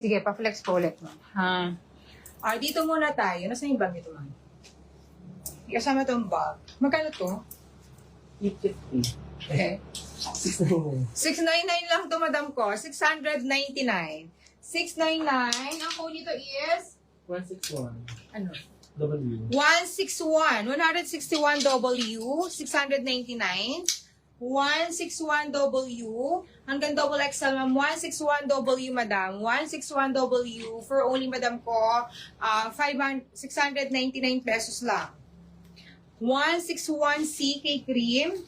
Sige, pa-flex ko ulit, ma'am. Ha? Dito muna tayo. Nasaan yung bag nito, ma'am? Kasama itong bag. Magkano to? 850. Eh. 699. 699 lang to, madam ko. 699. 699. Ang code nito is? 161. Ano? W. 161. 161W. 699. 161W. Hanggang double XL, ma'am. 161W, madam. 161W. For only, madam ko, 699 pesos lang. 161 CK cream.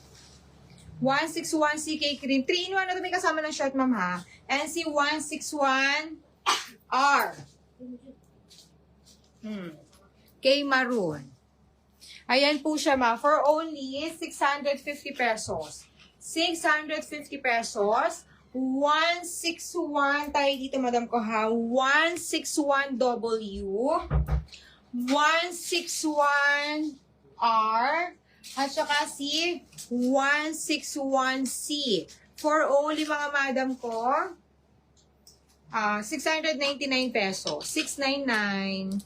161 CK cream. 3-in-1 na ito may kasama ng short, ma'am, ha? NC 161R. K Maroon. Ayan po siya, ma'am. For only 650 pesos. 650 pesos. 161 tayo dito, madam ko, ha? 161W. 161R. At saka si 161C. For only, mga madam ko, 699 pesos. 699.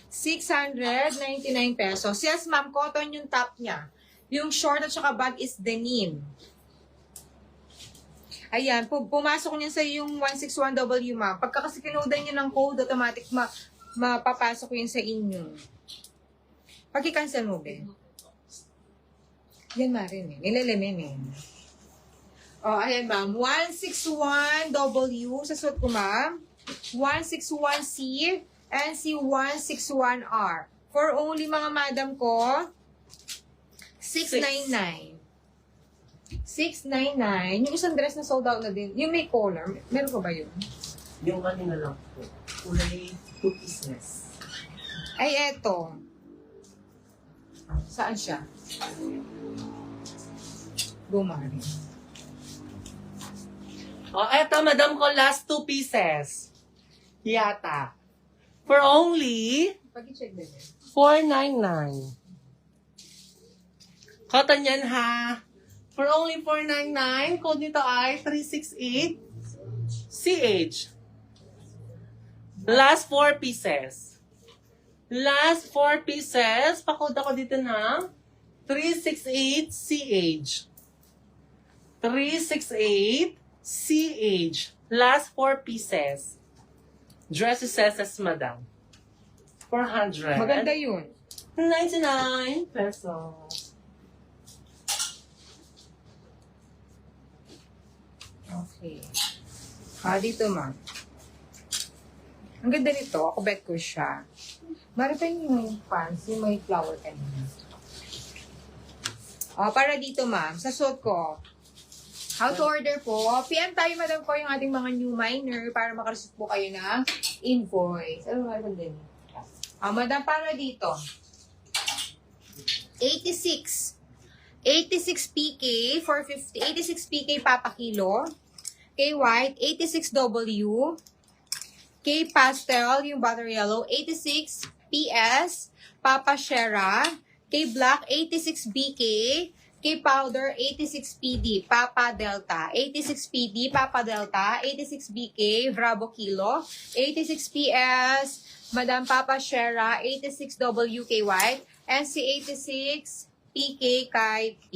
699 pesos. Yes, ma'am, cotton yung top niya. Yung short at saka bag is denim. Ayan, pumasok niya sa yung 161W, ma'am. Pagka kasi kinodan niyo ng code, automatic mapapasok yun sa inyo. Pag-cancel mo, be. Yan, marin eh. Nilalamin eh. Ayan, ma'am. 161W sa suot ko, ma'am. 161C and C161R. For only, mga madam ko, 699. 699. Yung isang dress na sold out na din. Yung may collar. Meron ko ba yun? Yung kanina lang po. Kulay 2 pieces. Ay, eto. Saan siya? Bumari. Eto, madam ko, last 2 pieces. Yata. For only Pag-check din. 499. Cotton yan, ha? For only 499, code nito ay 368 CH. Last 4 pieces. Last 4 pieces. Pa-code ako dito ng 368 CH. 368 CH. Last 4 pieces. Dress accessories, madam. 400. Maganda yun. 99 pesos. Okay. Dito, ma'am. Ang ganda nito. Ako bet ko siya. Marapan yung pants, yung may flower kanina. Para dito, ma'am. Sa suot ko. How to order po. PM tayo, madam ko, yung ating mga new miner para makareceive po kayo ng invoice. Ano nga din? Madam, para dito. 86. 86 PK, 450. 86 PK Papa Kilo. K White, 86W. K Pastel, yung butter yellow. 86 PS, Papa Shera. K Black, 86 BK. K Powder, 86 PD, Papa Delta. 86 PD, Papa Delta. 86 BK, Bravo Kilo. 86 PS, Madam Papa Shera. 86 WK White. NC 86 PK kay P.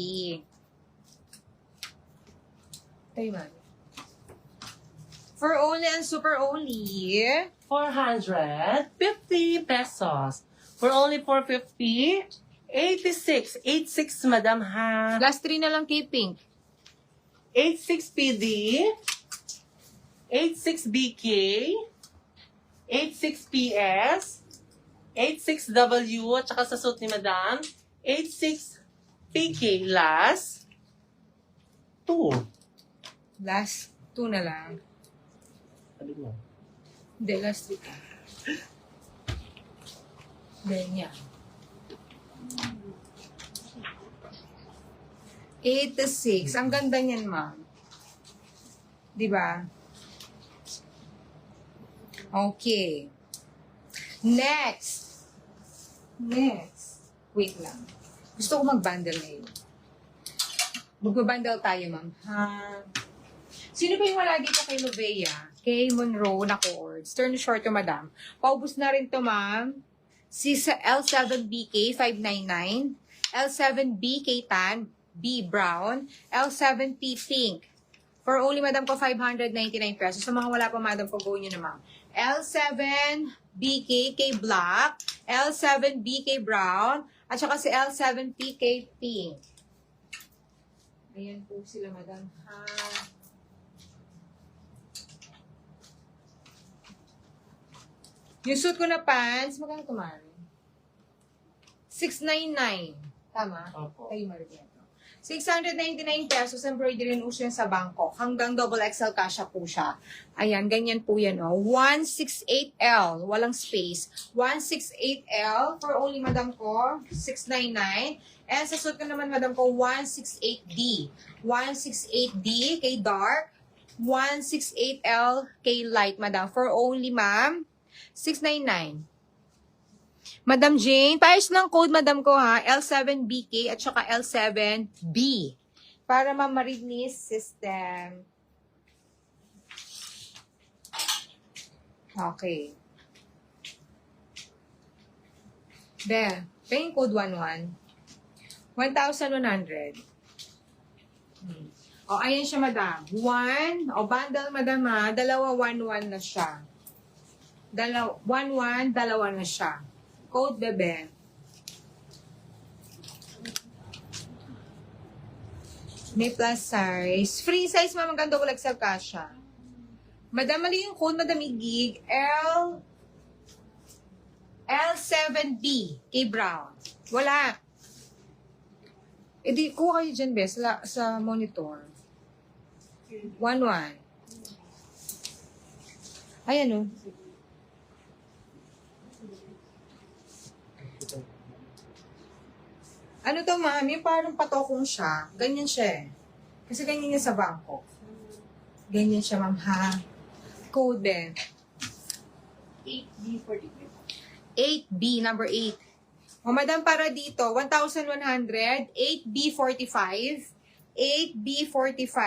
Tayo man. For only and super only. 450 pesos. For only 450, 86. 86, madam, ha? Last 3 na lang kay Pink. 86 PD, 86 BK, 86 PS, 86 W, at saka sa suit ni madam, 86 PK. Last 2. Last 2 na lang. Sabi mo. Hindi, last 3 ka. Ganyan. 86. Ang ganda niyan, ma'am. Diba? Okay. Next. Wait lang. Gusto ko mag-bundle ngayon. Mag-bundle tayo, ma'am. Sino ba yung wala dito kay Lovea? Kay Monroe na chords. Turn short to, madam. Paubos na rin to, ma'am. Si sa L7BK 599, L7BK tan, B brown, L7P pink. For only, madam ko, 599 pesos. Sa mga wala pa, madam ko, go nyo na, ma'am. L7BK K black, L7BK brown, at saka si L7PK pink. Ayan po sila, madam. Ha? Yung suit ko na pants, magkano ito, ma'am? 699. Tama? Opo. Kayo, Maribeto. 699 pesos, embroidery rin uso yan sa Bangkok. Hanggang double XL kasha po siya. Ayan, ganyan po yan, oh. 168L, walang space. 168L, for only, madam ko, 699. And sa suit ko naman, madam ko, 168D. 168D, kay dark. 168L, kay light, madam. For only, ma'am, 699. Madam Jane, paayos ng code, madam ko, ha? L7BK at saka L7B. Para ma-marinis system. Okay. There. Paying code 11. 1,100. O, ayan siya, madam. 1. O, bundle, madam, ha? Dalawa, 1-1 na siya. 1-1, dalawa na siya. Code, bebe. May plus size. Free size, ma'am. Hanggang double XL kasha. Madam, mali yung code, madam Igig. L7B. K Brown. Wala. E di, kuha kayo dyan, bes. Sa monitor. 1-1. Ayan, o. Ano to, ma'am? Yung parang patokong siya. Ganyan siya eh. Kasi ganyan niya sa Bangkok. Ganyan siya, ma'am, ha? Code, be. 8B, number 8. O, madam, para dito, 1,100, 8B45, 8B45,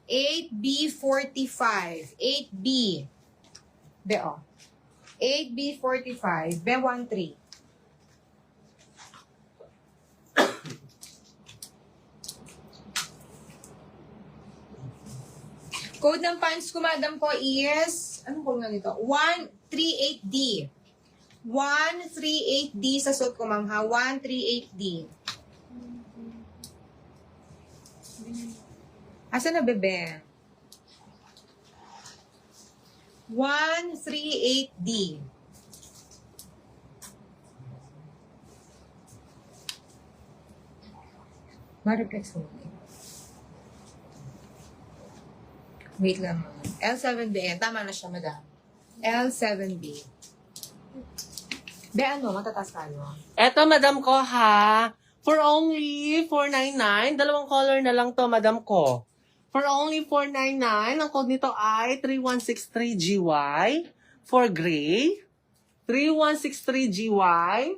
8B45, 8B. Be, o. 8B45, be, 1-3. Code ng pants ko, madam ko, is, anong code nga nito? 138D. 138D sa suit ko, ma'am, ha? 138D. Asa na, bebe? 138D. Ma-reflex mo. Wait lang, ma'am. L7B. Tama na siya, madam. L7B. Be, ano? Matataas ka, ano? Eto, madam ko, ha? For only 499, dalawang color na lang to, madam ko. For only 499, ang code nito ay 3163GY for gray. 3163GY